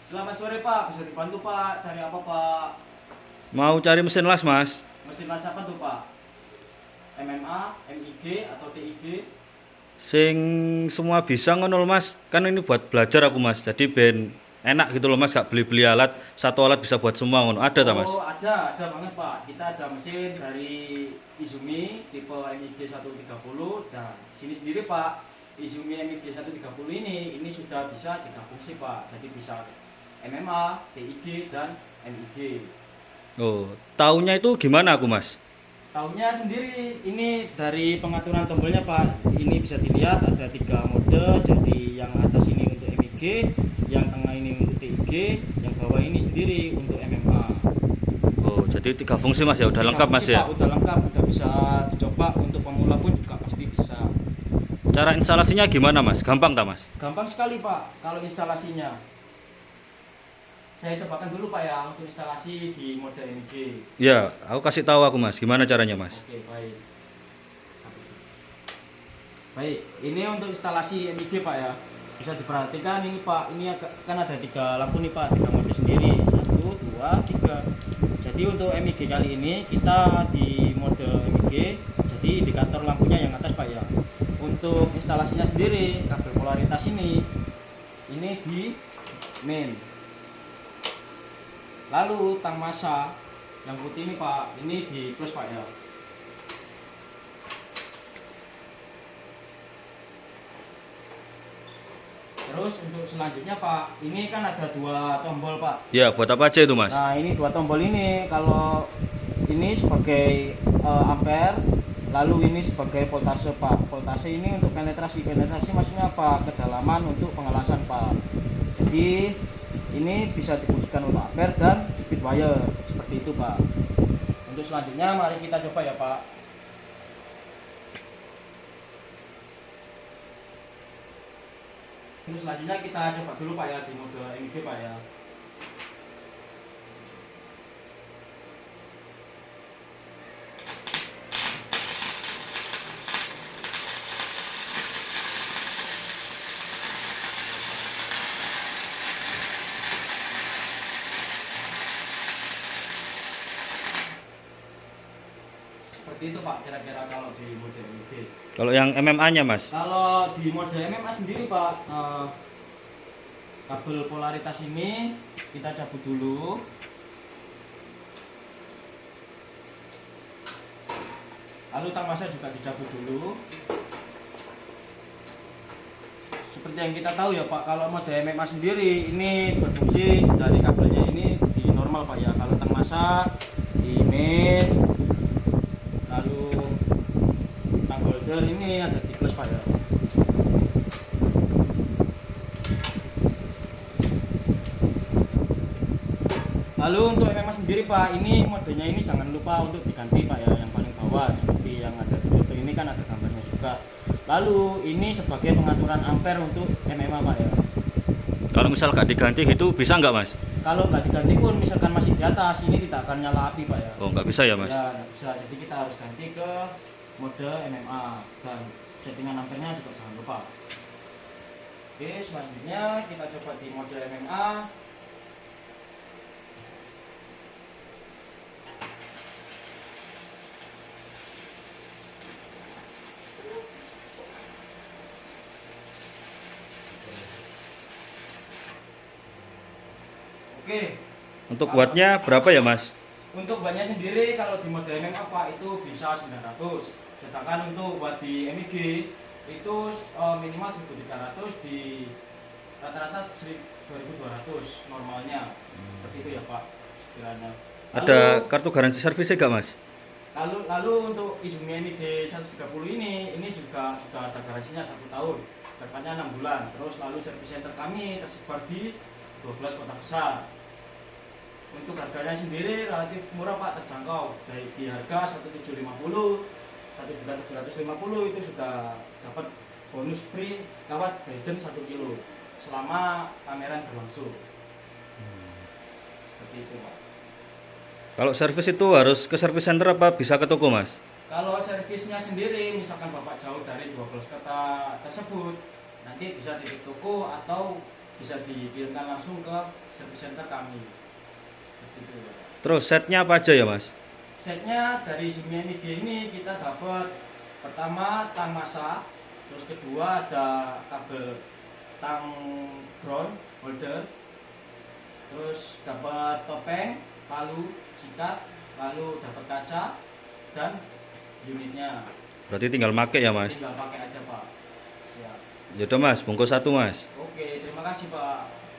Selamat sore Pak, bisa dibantu Pak? Cari apa Pak? Mau cari mesin las, Mas. Mesin las apa tuh Pak? MMA, MIG atau TIG? Sing semua bisa ngono lho, Mas. Kan ini buat belajar aku, Mas. Jadi ben enak gitu loh, Mas. Gak beli-beli alat, satu alat bisa buat semua ngono. Ada tak, Mas? Oh ada banget Pak. Kita ada mesin dari Izumi tipe MIG 130 dan sini sendiri Pak. Izumi MIG 130 ini sudah bisa 3 fungsi Pak. Jadi bisa MMA, TIG dan MIG. Oh, taunya itu gimana aku, Mas? Tahunnya sendiri ini dari pengaturan tombolnya Pak. Ini bisa dilihat ada 3 mode. Jadi yang atas ini untuk MIG, yang tengah ini untuk TIG, yang bawah ini sendiri untuk MMA. Oh, jadi 3 fungsi, Mas ya. Udah lengkap, Mas ya. Pak, udah lengkap, udah bisa dicoba. Untuk pemula pun juga pasti bisa. Cara instalasinya gimana, Mas? Gampang tak, Mas? Gampang sekali Pak kalau instalasinya. Saya cobakan dulu Pak ya untuk instalasi di mode MIG. Ya, aku kasih tahu aku, Mas. Gimana caranya, Mas? Oke, baik. Baik, ini untuk instalasi MIG Pak ya. Bisa diperhatikan ini Pak, ini kan ada 3 lampu nih Pak, 3 mode sendiri. 1, 2, 3. Jadi untuk MIG kali ini kita di mode MIG, jadi indikator lampunya yang atas Pak ya. Untuk instalasinya sendiri, kabel polaritas ini di main. Lalu tang massa yang putih ini Pak, ini di plus Pak ya. Terus untuk selanjutnya Pak, ini kan ada 2 tombol Pak. Ya, buat apa aja itu, Mas? Nah ini 2 tombol ini, kalau ini sebagai ampere, lalu ini sebagai voltase Pak. Voltase ini untuk penetrasi maksudnya apa? Kedalaman untuk pengelasan Pak. Jadi ini bisa difungsikan untuk ampere dan speed wire seperti itu Pak. Untuk selanjutnya mari kita coba ya Pak. Untuk selanjutnya kita coba dulu Pak ya di mode MIG Pak ya. Seperti itu Pak kira-kira kalau di mode MIG. Kalau yang MMA-nya, Mas? Kalau di mode MMA sendiri Pak, kabel polaritas ini kita cabut dulu. Lalu tang massa juga dicabut dulu. Seperti yang kita tahu ya Pak, kalau mode MMA sendiri ini berfungsi dari kabelnya ini di normal Pak ya. Kalau tang massa di main, lalu tang holder ini ada di plus Pak ya. Lalu untuk MMA sendiri Pak, ini modenya ini jangan lupa untuk diganti Pak ya, yang paling bawah seperti yang ada di foto ini kan ada gambarnya juga. Lalu ini sebagai pengaturan ampere untuk MMA Pak ya. Kalau misal gak diganti gitu bisa nggak, Mas? Kalau nggak diganti pun misalkan masih di atas, ini tidak akan nyala api Pak ya. Oh, nggak bisa ya, Mas? Ya nggak bisa, jadi kita harus ganti ke mode MMA dan settingan ampernya juga jangan lupa. Oke, selanjutnya kita coba di mode MMA. Oke, Untuk wattnya berapa ya, Mas? untuk wattnya sendiri kalau di mode MMA Pak itu bisa 900. Sedangkan untuk watt di MIG itu minimal 1300, di rata-rata 2200 normalnya. Seperti itu ya Pak sekiranya. Ada kartu garansi servisnya gak, Mas? Lalu untuk Izumi MIG 130 ini juga sudah ada garansinya 1 tahun. Depannya 6 bulan. Terus lalu service center kami tersebar di 12 kota besar. Untuk harganya sendiri relatif murah Pak, terjangkau. Dari di harga 1.750, 1.750 itu sudah dapat bonus free kawat Biden 1 kilo selama pameran berlangsung. Seperti itu Pak. Kalau servis itu harus ke service center apa bisa ke toko, Mas? Kalau servisnya sendiri, misalkan Bapak jauh dari 12 kota tersebut, nanti bisa di toko atau bisa dikirimkan langsung ke service center kami. Seperti itu, Pak. Terus setnya apa aja ya Mas? Setnya dari Simiani D ini kita dapat pertama tang masa, terus kedua ada kabel tang ground holder, terus dapat topeng, palu, sikat, lalu dapat kaca dan unitnya. Berarti tinggal make ya Mas? Tinggal pakai aja Pak. Siap. Yaudah Mas, bungkus satu Mas. Oke, terima kasih Pak.